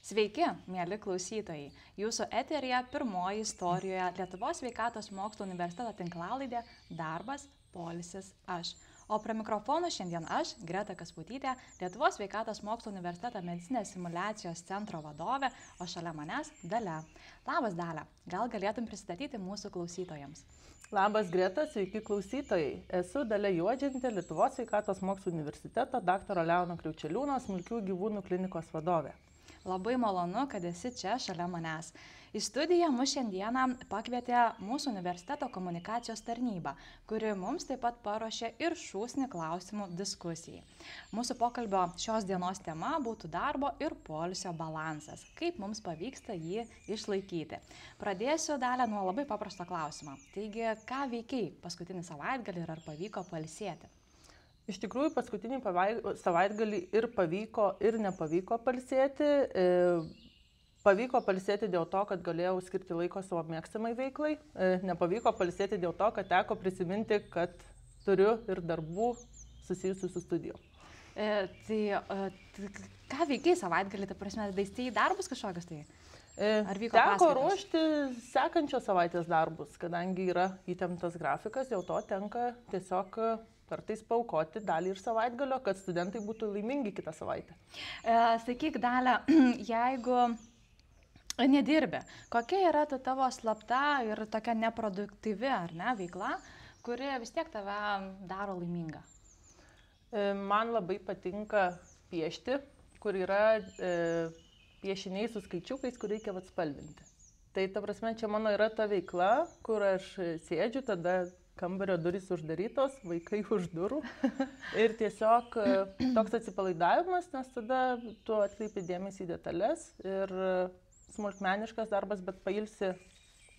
Sveiki, mėly klausytojai. Jūsų eteryje pirmoji istorijoje Lietuvos sveikatos mokslo universiteto tinklalaidė Darbas, poilsis, aš. O prie mikrofono šiandien aš, Greta Kasputytė, Lietuvos sveikatos mokslo universiteto medicinės simuliacijos centro vadovė, o šalia manęs Dalia. Labas, Dalia, gal galėtum pristatyti mūsų klausytojams? Labas, Greta, sveiki klausytojai. Esu Dalia Juodžentė, Lietuvos sveikatos mokslo universiteto dr. Leono Kriaučeliūno smulkių gyvūnų klinikos vadovė. Labai malonu, kad esi čia šalia manęs. Į studiją mus šiandieną pakvietė mūsų universiteto komunikacijos tarnyba, kuri mums taip pat paruošė ir šūsnį klausimų diskusijai. Mūsų pokalbio šios dienos tema būtų darbo ir poilsio balansas. Kaip mums pavyksta jį išlaikyti? Pradėsiu, Dalia, nuo labai paprasto klausimo. Taigi, ką veikiai paskutinį savaitgalį ir ar pavyko pailsėti? Iš tikrųjų, paskutinį savaitgalį ir pavyko, ir nepavyko pailsėti. Pavyko pailsėti dėl to, kad galėjau skirti laiko savo mėgstamai veiklai. Nepavyko pailsėti dėl to, kad teko prisiminti, kad turiu ir darbų susijusių su studijom. Ką veikiai savaitgalį, ta prasme, daistėjai darbus kažkokius tai? Ar vyko teko paskaitos? ruošti sekančios savaitės darbus, kadangi yra įtemptas grafikas, dėl to tenka tiesiog kartais paaukoti dalį ir savaitgalio, kad studentai būtų laimingi kitą savaitę. Sakyk, Dalia, jeigu nedirbi, kokia yra ta tavo slapta ir tokia neproduktyvi, ar ne, veikla, kuri vis tiek tave daro laimingą? Man labai patinka piešti, kur yra piešiniai su skaičiukais, kur reikia atspalvinti. Tai ta prasme, čia mano yra ta veikla, kur aš sėdžiu, tada kambario durys uždarytos, vaikai už durų ir tiesiog toks atsipalaidavimas, nes tada tu atkreipi dėmesį į detalės ir smulkmeniškas darbas, bet pailsi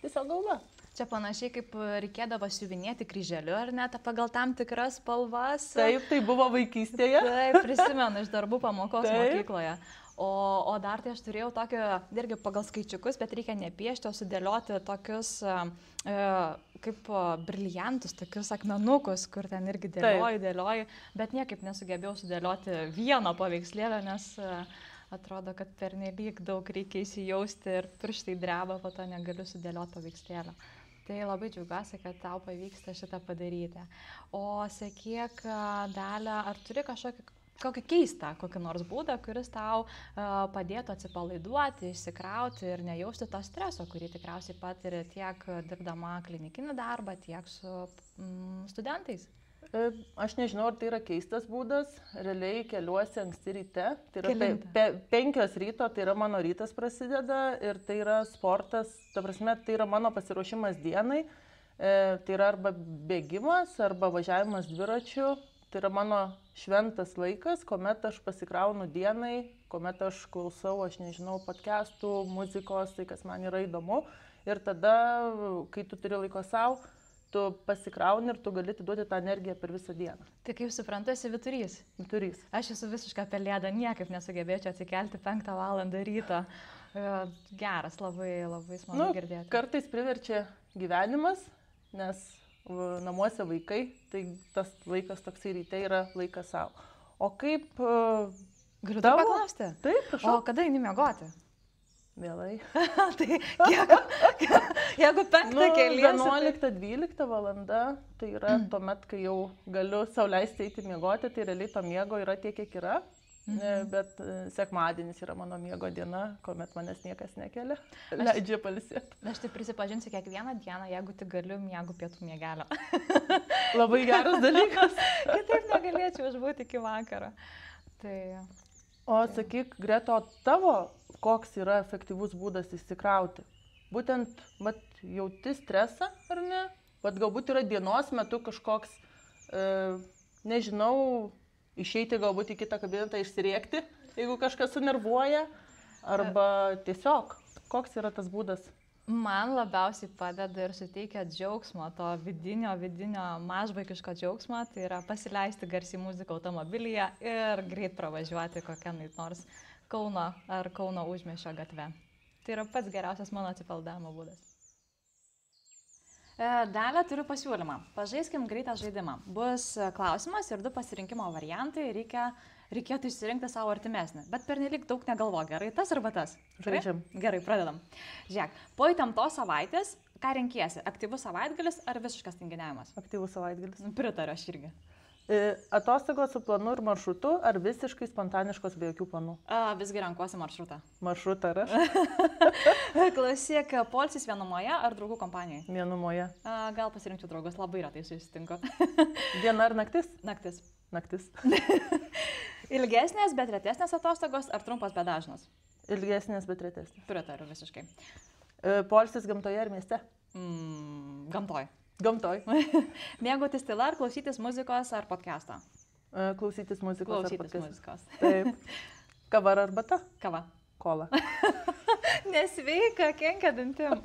tiesiog galva. Čia panašiai kaip reikėdavo siuvinėti kryželiu, ar net pagal tam tikras spalvas. Taip, tai buvo vaikystėje. Taip, prisimenu iš darbų pamokos mokykloje. O dar tai aš turėjau tokio, irgi pagal skaičiukus, bet reikia nepiešti, o sudėlioti tokius kaip briliantus, tokius akmenukus, kur ten irgi dėlioju, bet niekaip nesugebėjau sudėlioti vieno paveikslėlio, nes atrodo, kad pernelyg daug reikia įsijausti ir pirštai dreba, po to negaliu sudėlioti paveikslėlio. Tai labai džiaugiuosi, kad tau pavyksta šitą padaryti. O sakyk, Dalia, ar turi kokį keistą, kokį nors būdą, kuris tau padėtų atsipalaiduoti, išsikrauti ir nejausti to streso, kurį tikriausiai patiri tiek dirbdama klinikinį darbą, tiek su studentais? Aš nežinau, ar tai yra keistas būdas. Realiai keliuosi anksti ryte. Tai yra 5 ryto, tai yra mano rytas prasideda ir tai yra sportas, ta prasme, tai yra mano pasiruošimas dienai. Tai yra arba bėgimas, arba važiavimas dviračiu. Tai yra mano šventas laikas, kuomet aš pasikraunu dienai, kuomet aš klausau, aš nežinau, podcastų, muzikos, tai kas man yra įdomu. Ir tada, kai tu turi laiko savo, tu pasikrauni ir tu gali atiduoti tą energiją per visą dieną. Tai kaip suprantu, esi vyturys? Vyturys. Aš esu visiška pelėda, niekaip nesugebėčiau atsikelti 5 valandą ryto. Geras, labai, labai smagu girdėti. Kartais priverčia gyvenimas, nes namuose vaikai, tai tas laikas toksai ryte yra laikas savo. O kaip Galiu tau paklausti? Taip, prašau. O kada eini miegoti? Vėlai. Tai jeigu 5 keliesi... 11-12 valanda, tai yra tuomet, kai jau galiu sau leisti eiti miegoti, tai realiai to miego yra tiek, kiek yra. Bet sekmadienis yra mano miego diena, kuomet manęs niekas nekelia, leidžia pailsėti. Aš tai prisipažinsiu, kiekvieną dieną, jeigu tik galiu, miegu pietų miegelio. Labai geras dalykas. Kitaip negalėčiau išbūti iki vakaro. O sakyk, Greta, tavo koks yra efektyvus būdas įsikrauti? Būtent jauti stresą, ar ne? Galbūt yra dienos metu kažkoks, nežinau, išeiti galbūt į kitą kabinetą išsirėkti, jeigu kažkas sunervuoja, arba tiesiog, koks yra tas būdas? Man labiausiai padeda ir suteikia džiaugsmo, to vidinio mažvaikiško džiaugsmo, tai yra pasileisti garsiai muziką automobilyje ir greit pravažiuoti kokią nors Kauno ar Kauno užmiesčio gatve. Tai yra pats geriausias mano atsipalaidavimo būdas. Dalia, turiu pasiūlymą. Pažaiskim greitą žaidimą. Bus klausimas ir 2 pasirinkimo variantai. Reikia reikėtų išsirinkti savo artimesnį, bet pernelyg daug negalvo, gerai, tas arba tas. Žaidžiam. Gerai, pradedam. Žiūrėk, po įtemptos savaitės, ką renkiesi? Aktyvus savaitgalis ar visiškas tinginiavimas? Aktyvus savaitgalis. Pritariu aš irgi. Atostogos su planu ir maršrutu ar visiškai spontaniškos be jokių planų? Visgi renkuosi maršrutą. Maršrutą ar aš? Klausyk, poilsis vienumoje ar draugų kompanijoje? Vienumoje. Gal pasirinkčiau draugus, labai retai susitinku. Diena ar naktis? Naktis. Naktis. Ilgesnės, bet retesnės atostogos ar trumpas, bet dažnas? Ilgesnės, bet retesnės. Pritariu visiškai. Poilsis gamtoje ar mieste? Gamtoj. Gamtoj. Mėgautis tyla ar klausytis muzikos ar podcastą? Klausytis muzikos ar podcastą. Muzikos. Taip. Kava ar arbata? Kava. Kola. Nesveika, kenkia dantim.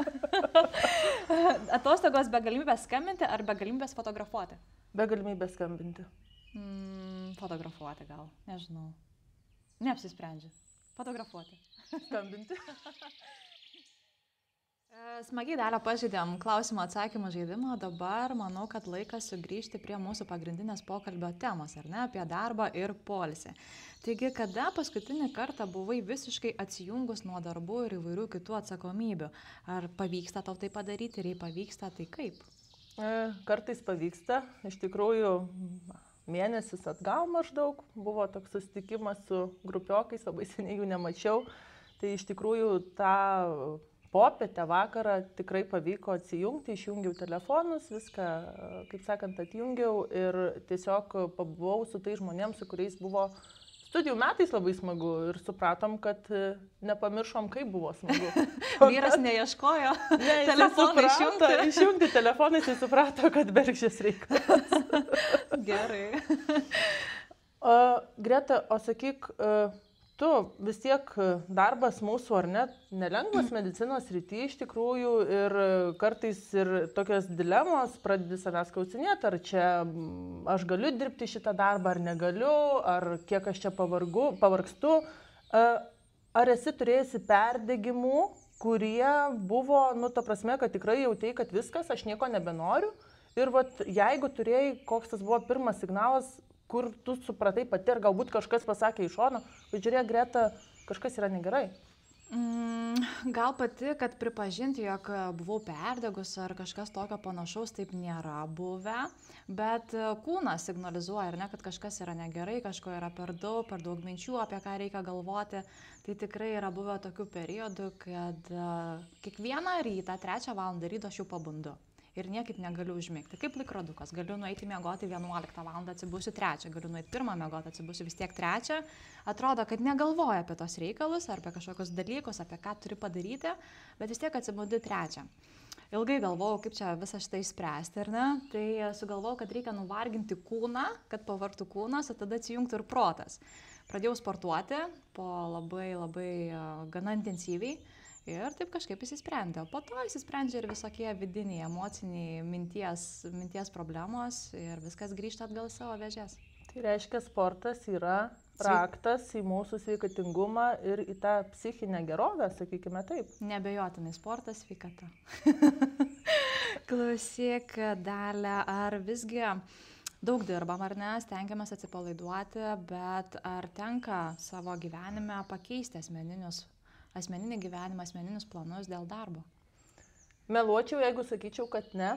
Atostogos be galimybės skambinti ar be galimybės fotografuoti? Be galimybės skambinti. Fotografuoti gal, nežinau. Neapsisprendžiu. Fotografuoti. Skambinti. Smagiai dalę pažaidėm klausimą atsakymą žaidimą, dabar manau, kad laikas sugrįžti prie mūsų pagrindinės pokalbio temos, ar ne, apie darbą ir poilsį. Taigi, kada paskutinį kartą buvai visiškai atsijungus nuo darbų ir įvairių kitų atsakomybių? Ar pavyksta tau tai padaryti ir jei pavyksta, tai kaip? Kartais pavyksta, iš tikrųjų mėnesis atgal maždaug, buvo toks susitikimas su grupiokais, labai seniai jų nemačiau, tai iš tikrųjų tą popietę vakarą tikrai pavyko atsijungti, išjungiau telefonus, viską, kaip sakant, atjungiau ir tiesiog pabuvau su tai žmonėms, su kuriais buvo studijų metais labai smagu ir supratom, kad nepamiršom, kaip buvo smagu. Vyras neieškojo telefoną išjungti telefoną, jis suprato, kad bergždžias reikalas. Gerai. Greta, o sakyk, tu vis tiek darbas mūsų, ar net nelengvas medicinos srity iš tikrųjų ir kartais ir tokios dilemos pradedi savęs klausinėti, ar čia aš galiu dirbti šitą darbą, ar negaliu, ar kiek aš čia pavargstu. Ar esi turėjusi perdegimų, kurie buvo, ta prasme, kad tikrai jautei, kad viskas, aš nieko nebenoriu. Ir jeigu turėjai, koks tas buvo pirmas signalas, kur tu supratai pati, ir galbūt kažkas pasakė iš šono, bet žiūrėk, Greta, kažkas yra negerai. Gal pati, kad pripažinti, jog buvau perdegus ar kažkas tokio panašaus, taip nėra buvę, bet kūnas signalizuoja, ar ne, kad kažkas yra negerai, kažko yra per daug minčių, apie ką reikia galvoti. Tai tikrai yra buvę tokių periodų, kad kiekvieną rytą 3 valandą ryto aš jau pabundu. Ir niekaip negaliu užmigti. Kaip laikrodukas. Galiu nueiti miegoti 11 valandą, atsibusiu 3. Galiu nueiti 1 miegoti, atsibusiu vis tiek 3. Atrodo, kad negalvoju apie tos reikalus, ar apie kažkokius dalykus, apie ką turi padaryti, bet vis tiek atsibudu 3. Ilgai galvojau, kaip čia visą šitą išspręsti, ar ne? Tai sugalvojau, kad reikia nuvarginti kūną, kad pavargtų kūnas, o tada atsijungtų ir protas. Pradėjau sportuoti po labai gana intensyviai. Ir taip kažkaip įsisprendė. Po to įsisprendžia ir visokie vidiniai, emociniai minties problemos ir viskas grįžta atgal į savo vėžes. Tai reiškia, sportas yra raktas į mūsų sveikatingumą ir į tą psichinę gerovę, sakykime taip. Neabejotinai sportas, sveikata. Klausyk, Dalia, ar visgi daug dirbam ar ne, stengiamės atsipalaiduoti, bet ar tenka savo gyvenime pakeisti asmeninį gyvenimą, asmeninius planus dėl darbo? Meluočiau, jeigu sakyčiau, kad ne,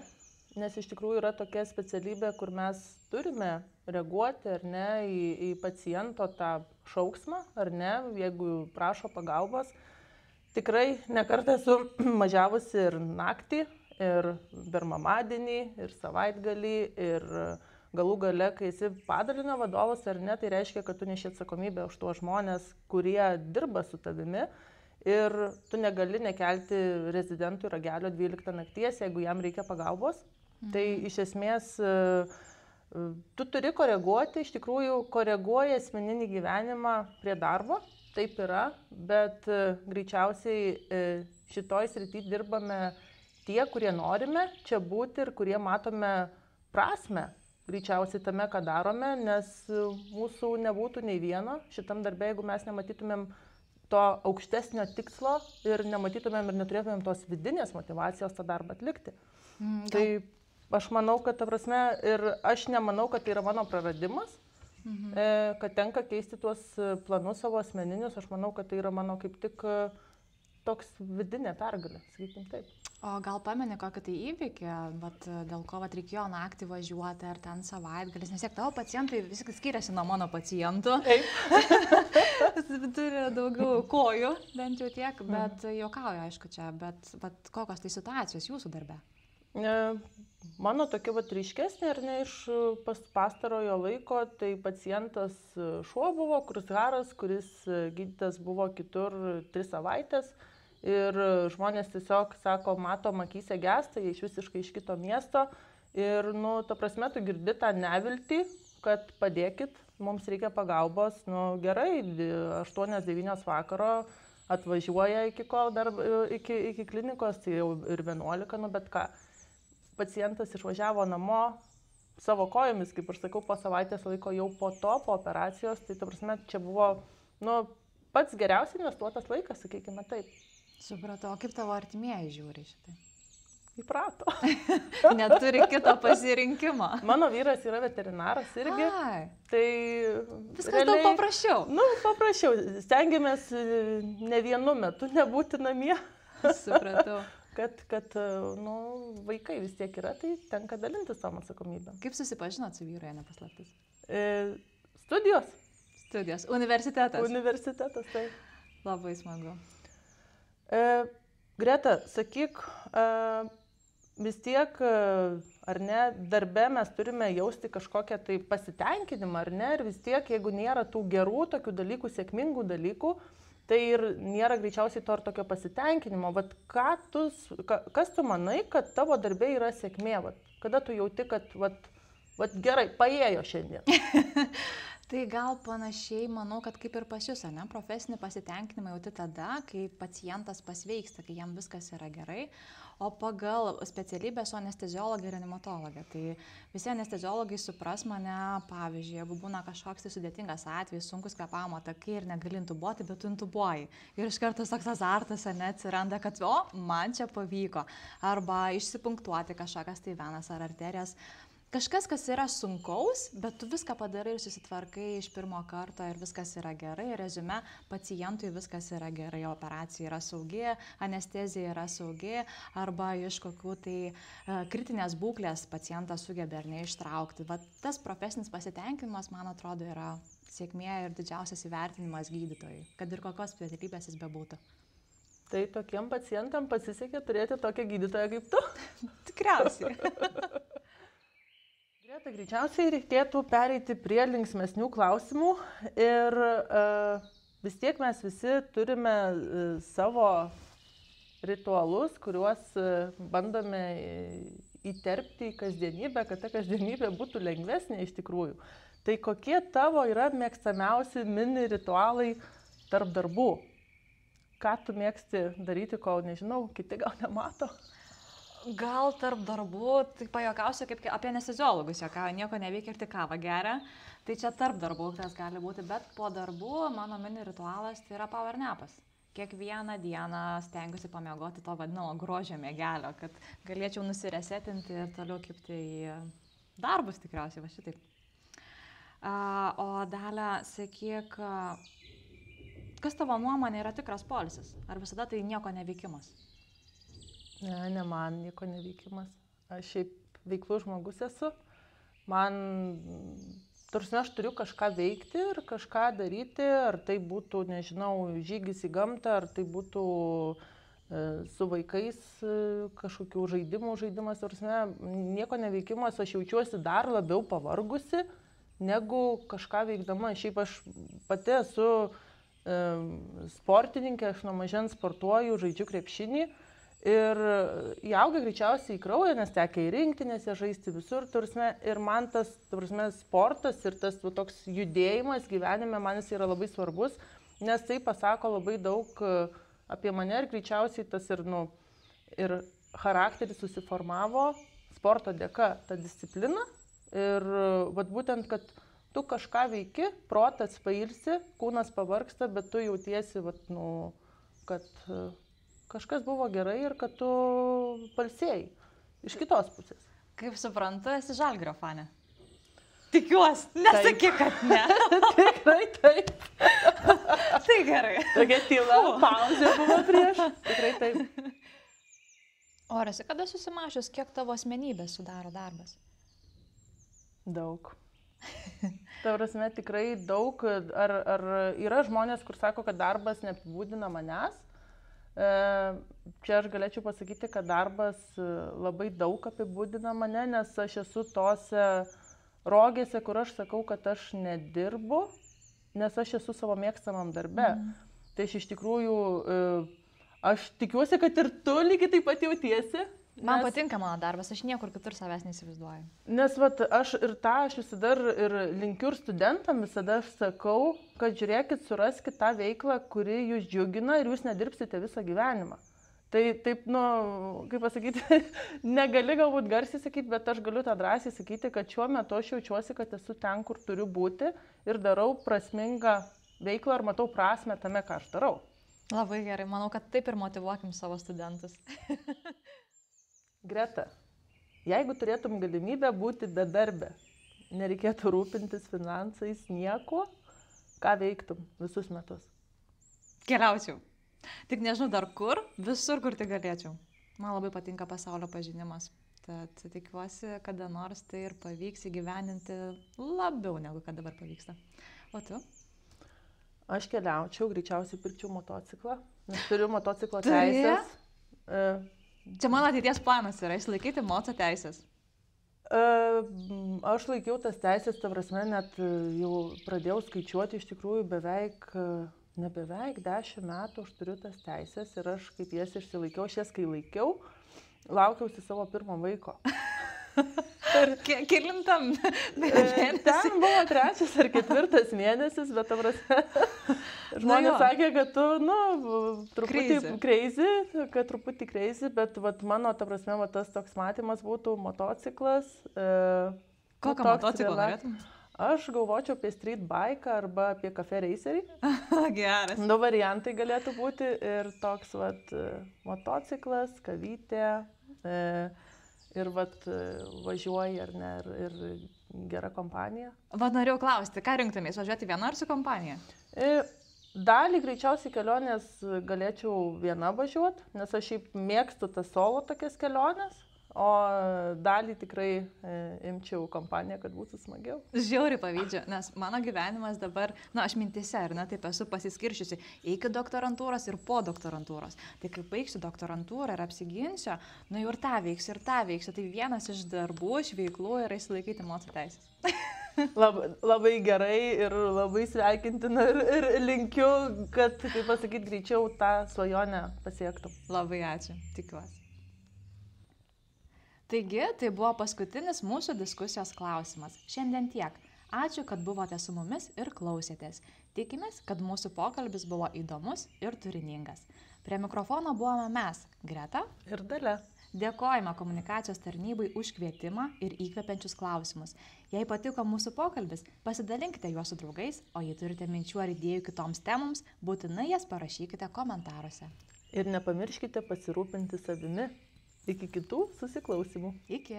nes iš tikrųjų yra tokia specialybė, kur mes turime reaguoti, ar ne, į paciento tą šauksmą, ar ne, jeigu prašo pagalbos. Tikrai nekartą esu mažiavusi ir naktį, ir per mamadienį, ir savaitgalį, ir galų gale, kai esi padalinio vadovas, ar ne, tai reiškia, kad tu neši atsakomybę už tuos žmonės, kurie dirba su tavimi. Ir tu negali nekelti rezidentų ragelio 12 nakties, jeigu jam reikia pagalbos. Tai iš esmės tu turi koreguoti, iš tikrųjų koreguoji asmeninį gyvenimą prie darbo, taip yra, bet greičiausiai šitoj srity dirbame tie, kurie norime čia būti ir kurie matome prasmę greičiausiai tame, ką darome, nes mūsų nebūtų nei vieno šitam darbe, jeigu mes nematytumėm to aukštesnio tikslo ir nematytumėm ir neturėtumėm tos vidinės motivacijos tą darbą atlikti. Tai aš manau, kad ta prasme, ir aš nemanau, kad tai yra mano praradimas, kad tenka keisti tuos planus savo asmeninius, aš manau, kad tai yra mano kaip tik toks vidinė pergalė, sakykim taip. O gal pameni kokį tai įvykį, dėl ko reikėjo naktį važiuoti, ar ten savaitgalis, nes tavo pacientai visi skiriasi nuo mano pacientų. Turi daugiau kojų, bent jau tiek, bet juokauju, aišku, čia, bet kokios tai situacijos jūsų darbe? Mano tokia ryškesnė, ar ne, iš pastarojo laiko, tai pacientas šuo buvo, Kruzharas, kuris gydytas buvo kitur 3 savaitės. Ir žmonės tiesiog sako, matom, akyse gesta, jie visiškai iš kito miesto. Ir, ta prasme, tu girdi tą neviltį, kad padėkit, mums reikia pagalbos. Gerai, 8-9 vakaro atvažiuoja iki klinikos, tai jau ir 11, bet ką. Pacientas išvažiavo namo savo kojomis, kaip aš sakau, po savaitės laiko jau po operacijos. Tai, ta prasme, čia buvo, pats geriausiai investuotas laikas, sakykime taip. Supratau, o kaip tavo artimieji žiūri šitai? Įprato. Neturi kito pasirinkimo. Mano vyras yra veterinaras irgi. Tai viskas daug paprasčiau. Paprasčiau. Stengiamės ne vienu metu nebūti namie. Supratau. Kad vaikai vis tiek yra, tai tenka dalintis tom atsakomybėm. Kaip susipažinot su vyru, ne paslaptis? Studijos. Universitetas. Universitetas, tai. Labai smagu. Greta, sakyk, vis tiek, ar ne, darbe mes turime jausti kažkokią tai pasitenkinimą, ar ne, ir vis tiek, jeigu nėra tų gerų tokių dalykų, sėkmingų dalykų, tai ir nėra greičiausiai to ir tokio pasitenkinimo. Kas tu manai, kad tavo darbe yra sėkmė? Kada tu jauti, kad gerai, paėjo šiandien? Tai gal panašiai, manau, kad kaip ir pas jūs, ne? Profesinį pasitenkinimą jauti tada, kai pacientas pasveiksta, kai jam viskas yra gerai, o pagal specialybę su anesteziologė ir reanimatologė. Tai visi anesteziologai supras mane, pavyzdžiui, jeigu būna kažkoks tai sudėtingas atvejis, sunkus kvėpavimo takai ir negali intubuoti, bet tu intubuoji. Ir iš karto toks azartas, atsiranda, kad man čia pavyko. Arba išsipunktuoti kažkokias tai venas ar arterijas. Kažkas, kas yra sunkaus, bet tu viską padarai ir susitvarkai iš pirmo karto ir viskas yra gerai. Reziume, pacientui viskas yra gerai, operacija yra saugi, anestezija yra saugi, arba iš kokių tai kritinės būklės pacientas sugebė ar neištraukti. Tas profesinis pasitenkinimas, man atrodo, yra sėkmė ir didžiausias įvertinimas gydytojui, kad ir kokios specialybės jis bebūtų. Tai tokiem pacientam pasisekė turėti tokią gydytoją kaip tu? Tikriausiai. Tai greičiausiai reikėtų pereiti prie linksmesnių klausimų ir vis tiek mes visi turime savo ritualus, kuriuos bandome įterpti į kasdienybę, kad ta kasdienybė būtų lengvesnė iš tikrųjų. Tai kokie tavo yra mėgstamiausi mini ritualai tarp darbų? Ką tu mėgsti daryti, ko nežinau, kiti gal nemato? Gal tarp darbų, tai pajokausiu kaip apie anesteziologus, jokauju, nieko neveikia ir tik kavą geria. Tai čia tarp darbų tas gali būti, bet po darbų mano mini ritualas tai yra power napas. Kiekvieną dieną stengiuosi pamiegoti to vadinamo grožio miegelio, kad galėčiau nusiresetinti ir toliau kibti į darbus tikriausiai, va šitaip. O Dalia, sakyk, kas tavo nuomonė yra tikras poilsis? Ar visada tai nieko neveikimas? Ne man nieko neveikimas. Aš šiaip veiklus žmogus esu. Aš turiu kažką veikti ir kažką daryti, ar tai būtų, nežinau, žygis į gamtą, ar tai būtų su vaikais kažkokių žaidimas. Nieko neveikimas, aš jaučiuosi dar labiau pavargusi, negu kažką veikdama. Šiaip aš pati esu sportininkė, aš nuo mažens sportuoju, žaidžiu krepšinį. Ir įauga greičiausiai į kraują, nes tekia į rinktinėse žaisti visur. Ir man tas sportas ir tas toks judėjimas gyvenime man jis yra labai svarbus, nes tai pasako labai daug apie mane ir greičiausiai tas ir charakteris susiformavo sporto dėka, ta disciplina. Ir būtent, kad tu kažką veiki, protas pailsi, kūnas pavargsta, bet tu jautiesi, kad kažkas buvo gerai ir kad tu palsėjai iš kitos pusės. Kaip suprantu, esi Žalgirio fanė. Tikiuosi, nesakyk, kad ne. Tikrai taip. Tai gerai. Tokia tyla, pauzė buvo prieš. Tikrai taip. O ar esi kada susimašius, kiek tavo asmenybės sudaro darbas? Daug. Ta prasme, tikrai daug. Ar yra žmonės, kur sako, kad darbas neapibūdina manęs? Čia aš galėčiau pasakyti, kad darbas labai daug apibūdina mane, nes aš esu tose rogėse, kur aš sakau, kad aš nedirbu, nes aš esu savo mėgstamam darbe. Tai aš iš tikrųjų, aš tikiuosi, kad ir tu lygiai taip pat jautiesi. Man patinka mano darbas, aš niekur kitur savęs neįsivaizduoju. Nes aš visada ir linkiu ir studentam visada aš sakau, kad žiūrėkit, suraskit tą veiklą, kuri jūs džiugina ir jūs nedirbsite visą gyvenimą. Tai taip, kaip pasakyti, negali galbūt garsiai sakyti, bet aš galiu tą drąsiai sakyti, kad šiuo metu aš jaučiuosi, kad esu ten, kur turiu būti ir darau prasmingą veiklą ir matau prasmę tame, ką aš darau. Labai gerai, manau, kad taip ir motyvuokim savo studentus. Greta, jeigu turėtum galimybę būti bedarbė, nereikėtų rūpintis finansais nieko, ką veiktum visus metus? Keliaučiau. Tik nežinau dar kur, visur, kur tik galėčiau. Man labai patinka pasaulio pažinimas. Tad tikiuosi, kada nors tai ir pavyks įgyvendinti labiau, negu kad dabar pavyksta. O tu? Aš keliaučiau, greičiausiai pirkčiau motociklą, nes turiu motociklo teisės. Čia mano ateities planas yra išlaikyti moco teisės. Aš laikiau tas teisės, ta prasme, net jau pradėjau skaičiuoti, iš tikrųjų beveik 10 metų aš turiu tas teisės ir aš kaip jas išsilaikiau, aš jas kai laikiau, laukiausi savo pirmo vaiko. Kelintam mėnesį? Ten buvo 3 ar 4 mėnesis, bet ta prasme, žmonės sakė, kad tu, truputį crazy, bet mano, ta prasme, tas toks matymas būtų motociklas. Kokio motociklo norėtum? Aš galvočiau apie street bike arba apie cafe racerį. Geras. 2 variantai galėtų būti ir toks motociklas, kavytė. Ir važiuoji ar ne, ir gera kompanija. Norėjau klausti, ką rinktumės, važiuoti viena ar su kompanija? Dalį greičiausiai kelionės galėčiau viena važiuoti, nes aš šiaip mėgstu tas solo tokias keliones, o dalį tikrai imčiau kompaniją, kad būtų smagiau. Žiauriai pavydžiu, nes mano gyvenimas dabar, aš mintise, ar ne, taip esu pasiskiršiusi iki doktorantūros ir po doktorantūros. Tai kai baigsiu doktorantūrą ir apsiginsiu, jau ir tą veiksiu. Tai vienas iš darbų, iš veiklų yra išsilaikyti moco teisės. Labai gerai ir labai sveikintina ir linkiu, kad, kaip pasakyti, greičiau tą svajonę pasiektum. Labai ačiū, tikiuosi. Taigi, tai buvo paskutinis mūsų diskusijos klausimas. Šiandien tiek. Ačiū, kad buvote su mumis ir klausėtės. Tikimės, kad mūsų pokalbis buvo įdomus ir turiningas. Prie mikrofono buvome mes, Greta ir Dalia. Dėkojame komunikacijos tarnybai už kvietimą ir įkvepiančius klausimus. Jei patiko mūsų pokalbis, pasidalinkite juos su draugais, o jei turite minčių ar idėjų kitoms temoms, būtinai jas parašykite komentaruose. Ir nepamirškite pasirūpinti savimi. Iki kitų susiklausimų. Iki.